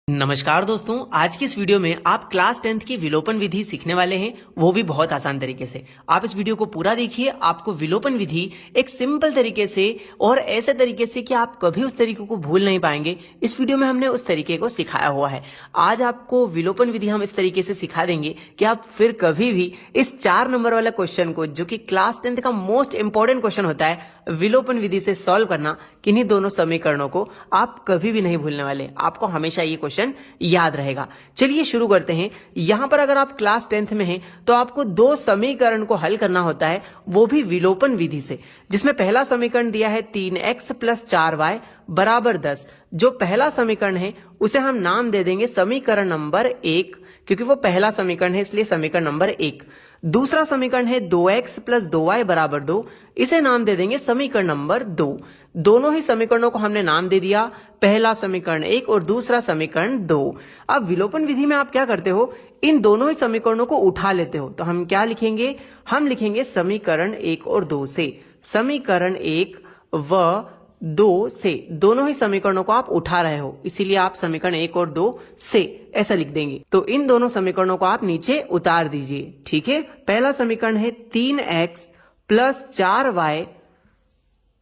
नमस्कार दोस्तों, आज की इस वीडियो में आप क्लास 10th की विलोपन विधि सीखने वाले हैं, वो भी बहुत आसान तरीके से। आप इस वीडियो को पूरा देखिए, आपको विलोपन विधि एक सिंपल तरीके से और ऐसे तरीके से कि आप कभी उस तरीके को भूल नहीं पाएंगे। इस वीडियो में हमने उस तरीके को सिखाया हुआ है। आज आपको विलोपन विधि हम इस तरीके से सिखा देंगे कि आप फिर कभी भी इस 4 नंबर वाला क्वेश्चन को, जो कि क्लास 10th का मोस्ट इंपॉर्टेंट क्वेश्चन होता है, विलोपन विधि से सॉल्व करना, किन्हीं दोनों समीकरणों को आप कभी भी नहीं भूलने वाले। आपको हमेशा ये क्वेश्चन याद रहेगा। चलिए शुरू करते हैं। यहां पर अगर आप क्लास 10th में हैं तो आपको दो समीकरण को हल करना होता है, वो भी विलोपन विधि से, जिसमें पहला समीकरण दिया है 3x + 4y = 10। जो पहला समीकरण है उसे हम नाम दे देंगे समीकरण नंबर 1, क्योंकि वो पहला समीकरण है, इसलिए समीकरण नंबर 1। दूसरा समीकरण है 2x + 2y = 2, इसे नाम दे देंगे समीकरण नंबर 2। दोनों ही समीकरणों को हमने नाम दे दिया, पहला समीकरण 1 और दूसरा समीकरण 2। अब विलोपन विधि में आप क्या करते हो, इन दोनों ही समीकरणों को उठा लेते हो। तो हम क्या लिखेंगे, हम लिखेंगे समीकरण 1 और 2 से, समीकरण 1 व 2 से, दोनों ही समीकरणों को आप उठा रहे हो, इसीलिए आप समीकरण 1 और 2 से ऐसा लिख देंगे। तो इन दोनों समीकरणों को आप नीचे उतार दीजिए। ठीक है, पहला समीकरण है 3x + 4y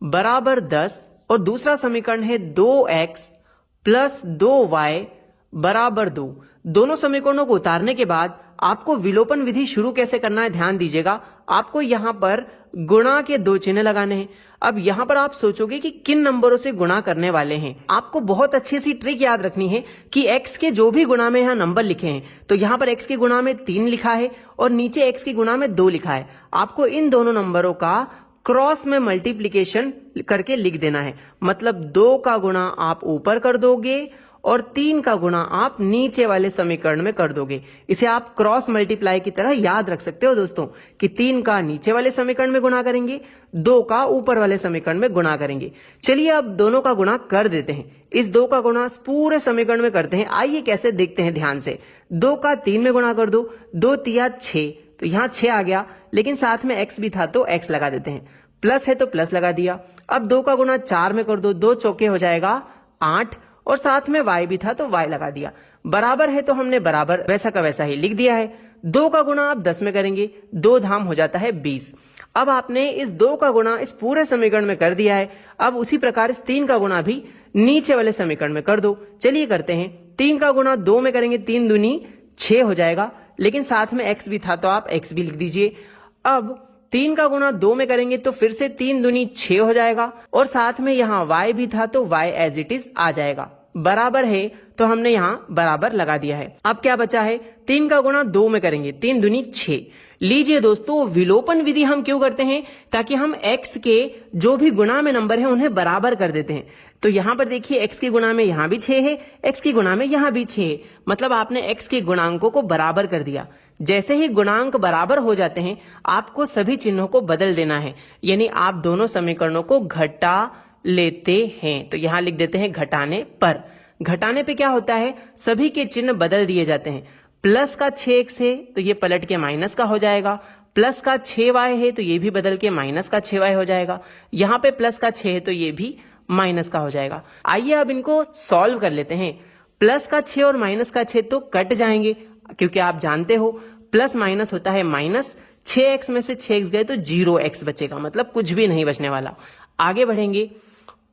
= 10 और दूसरा समीकरण है 2x + 2y = 2। दोनों समीकरणों को उतारने के बाद आपको विलोपन विधि शुरू कैसे करना है, ध्यान दीजिएगा। आपको यहां पर गुणा के 2 चिन्ह लगाने हैं। अब यहां पर आप सोचोगे कि किन नंबरों से गुणा करने वाले हैं। आपको बहुत अच्छी सी ट्रिक याद रखनी है कि x के जो भी गुणा में यहां नंबर लिखे हैं, तो यहां पर x के गुणा में 3 लिखा है और नीचे x के गुणा में 2 लिखा है। आपको इन दोनों नंबरों का क्रॉस में मल्टीप्लीकेशन करके लिख देना है। मतलब 2 का गुणा आप ऊपर कर दोगे और 3 का गुणा आप नीचे वाले समीकरण में कर दोगे। इसे आप क्रॉस मल्टीप्लाई की तरह याद रख सकते हो दोस्तों, कि 3 का नीचे वाले समीकरण में गुणा करेंगे, 2 का ऊपर वाले समीकरण में गुणा करेंगे। चलिए अब दोनों का गुणा कर देते हैं। इस 2 का गुणा पूरे समीकरण में करते हैं। आइए कैसे देखते हैं ध्यान से। 2 का 3 में गुणा कर दो, 2 तिया 6, तो यहां 6 आ गया, लेकिन साथ में x भी था तो x लगा देते हैं। प्लस है तो प्लस लगा दिया। अब 2 का गुणा 4 में कर दो, 2 चौके हो जाएगा 8 और साथ में y भी था तो y लगा दिया। बराबर है तो हमने बराबर वैसा का वैसा ही लिख दिया है। 2 का गुणा आप 10 में करेंगे, 2 धाम हो जाता है 20। अब आपने इस 2 का गुणा इस पूरे समीकरण में कर दिया है। अब उसी प्रकार इस 3 का गुणा भी नीचे वाले समीकरण में कर दो। चलिए करते हैं। 3 का गुणा 2 में करेंगे, 3 दूनी 6 हो जाएगा, लेकिन साथ में x भी था तो आप x भी लिख दीजिए। अब 3 का गुणा 2 में करेंगे तो फिर से 3 दूनी 6 हो जाएगा और साथ में यहाँ y भी था तो y एज इट इज आ जाएगा। बराबर है तो हमने यहाँ बराबर लगा दिया है। अब क्या बचा है, 3 का गुणा 2 में करेंगे, 3 दूनी 6। लीजिए दोस्तों, विलोपन विधि हम क्यों करते हैं, ताकि हम x के जो भी गुणा में नंबर है उन्हें बराबर कर देते हैं। तो यहां पर देखिए, x के गुणा में यहां भी 6 है, x के गुणा में यहां भी 6 है, मतलब आपने x के गुणांकों को बराबर कर दिया। जैसे ही गुणांक बराबर हो जाते हैं, आपको सभी चिन्हों को बदल देना है, यानी आप दोनों समीकरणों को घटा लेते हैं। तो यहां लिख देते हैं घटाने पर। घटाने पे क्या होता है, सभी के चिन्ह बदल दिए जाते हैं। प्लस का 6x है तो ये पलट के माइनस का हो जाएगा, प्लस का 6y है तो ये भी बदल के माइनस का 6y हो जाएगा, यहाँ पे प्लस का 6 है तो ये भी माइनस का हो जाएगा। आइए अब इनको सॉल्व कर लेते हैं। प्लस का 6 और माइनस का 6 तो कट जाएंगे, क्योंकि आप जानते हो प्लस माइनस होता है माइनस। 6x में से 6x गए तो 0x बचेगा, मतलब कुछ भी नहीं बचने वाला। आगे बढ़ेंगे,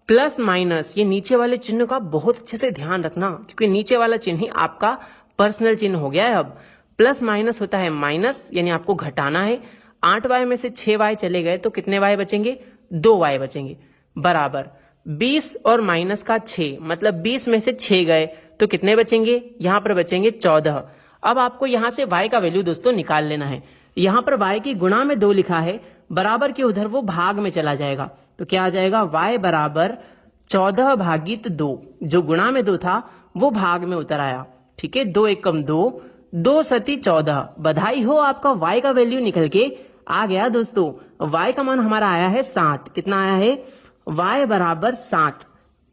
प्लस माइनस, ये नीचे वाले चिन्ह का बहुत अच्छे से ध्यान रखना, क्योंकि नीचे वाला चिन्ह ही आपका पर्सनल चिन्ह हो गया है। अब प्लस माइनस होता है माइनस, यानी आपको घटाना है। 8y में से 6y चले गए तो कितने y बचेंगे, 2y बचेंगे। बराबर 20 और माइनस का 6, मतलब 20 में से 6 गए तो कितने बचेंगे, यहां पर बचेंगे 14। अब आपको यहां से y का वैल्यू दोस्तों निकाल लेना है। यहां पर y की गुणा में 2 लिखा है, बराबर के उधर वो भाग में चला जाएगा, तो क्या आ जाएगा, y = 14/2। जो गुणा में 2 था वो भाग में उतर आया। ठीक है, 2 × 1 = 2, 2 सती 14। बधाई हो, आपका y का वैल्यू निकल के आ गया दोस्तों। y का मान हमारा आया है 7। कितना आया है, y = 7।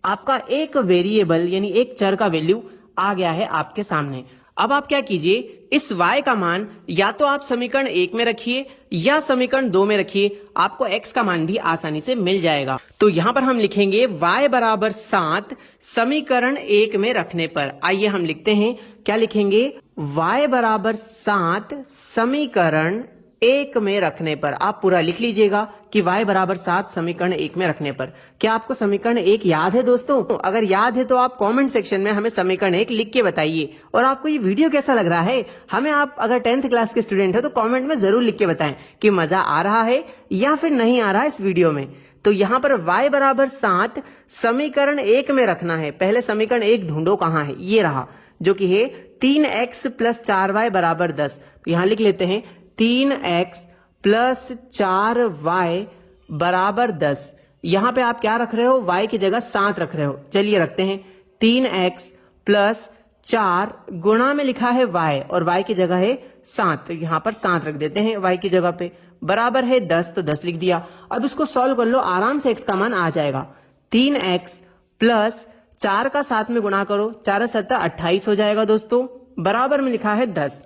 आपका एक वेरिएबल यानी एक चर का वैल्यू आ गया है आपके सामने। अब आप क्या कीजिए, इस y का मान या तो आप समीकरण 1 में रखिए या समीकरण 2 में रखिए, आपको x का मान भी आसानी से मिल जाएगा। तो यहां पर हम लिखेंगे y बराबर 7 समीकरण 1 में रखने पर। आइए हम लिखते हैं, क्या लिखेंगे, y बराबर 7 समीकरण 1 में रखने पर। आप पूरा लिख लीजिएगा कि y बराबर 7 समीकरण 1 में रखने पर। क्या आपको समीकरण 1 याद है दोस्तों? अगर याद है तो आप कमेंट सेक्शन में हमें समीकरण 1 लिख के बताइए। और आपको ये वीडियो कैसा लग रहा है, हमें आप अगर 10th क्लास के स्टूडेंट है तो कमेंट में जरूर लिख के बताएं कि मजा आ रहा है या फिर नहीं आ रहा है इस वीडियो में। तो यहाँ पर y बराबर 7 समीकरण 1 में रखना है। पहले समीकरण 1 ढूंढो, कहाँ है, ये रहा, जो कि है 3x प्लस 4y बराबर 10। तो यहां लिख लेते हैं 3x प्लस 4y बराबर 10। यहां पे आप क्या रख रहे हो, y की जगह 7 रख रहे हो। चलिए रखते हैं 3x प्लस 4 गुणा में लिखा है y और y की जगह है 7, तो यहां पर 7 रख देते हैं y की जगह पे, बराबर है 10, तो 10 लिख दिया। अब इसको सॉल्व कर लो, आराम से x का मान आ जाएगा। 3x प्लस 4 का 7 में गुणा करो, 4 7 28 हो जाएगा दोस्तों, बराबर में लिखा है 10।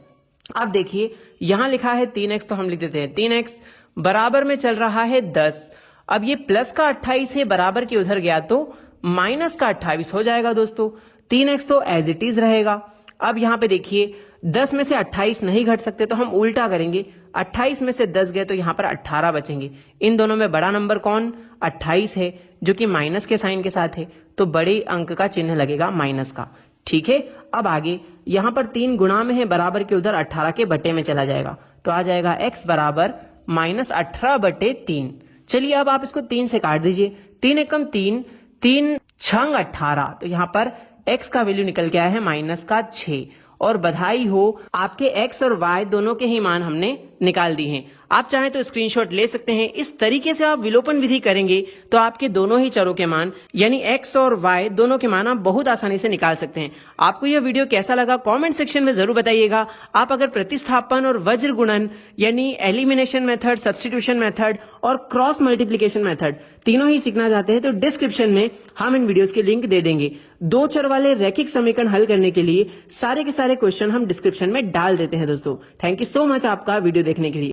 अब देखिए यहां लिखा है 3x, तो हम लिख देते हैं 3x बराबर में चल रहा है 10। अब ये प्लस का 28 है, बराबर के उधर गया तो माइनस का 28 हो जाएगा दोस्तों। 3x तो एज इट इज रहेगा। अब यहां पे देखिए 10 में से 28 नहीं घट सकते, तो हम उल्टा करेंगे, 28 में से 10 गए तो यहां पर 18 बचेंगे। इन दोनों में बड़ा नंबर कौन, 28 है, जो कि माइनस के साइन के साथ है, तो बड़े अंक का चिन्ह लगेगा माइनस का। ठीक है, अब आगे यहां पर 3 गुणा में है, बराबर के उधर 18 के बटे में चला जाएगा, तो आ जाएगा x बराबर -18/3। चलिए अब आप इसको 3 से काट दीजिए, 3 एकम 3, 3 छंग 18, तो यहां पर x का वैल्यू निकल के आया है -6। और बधाई हो, आपके x और y दोनों के ही मान हमने निकाल दी हैं। आप चाहें तो स्क्रीनशॉट ले सकते हैं। इस तरीके से आप विलोपन विधि करेंगे तो आपके दोनों ही चरों के मान यानी x और y दोनों के मान आप बहुत आसानी से निकाल सकते हैं। आपको यह वीडियो कैसा लगा कमेंट सेक्शन में जरूर बताइएगा। आप अगर प्रतिस्थापन और वज्र गुणन यानी एलिमिनेशन मेथड, सब्स्टिट्यूशन मेथड और क्रॉस मल्टीप्लीकेशन मेथड तीनों ही सीखना चाहते हैं तो डिस्क्रिप्शन में हम इन वीडियोस के लिंक दे देंगे। 2 चर वाले रैखिक समीकरण हल करने के लिए सारे के सारे क्वेश्चन हम डिस्क्रिप्शन में डाल देते हैं दोस्तों। थैंक यू सो मच आपका वीडियो देखने के लिए।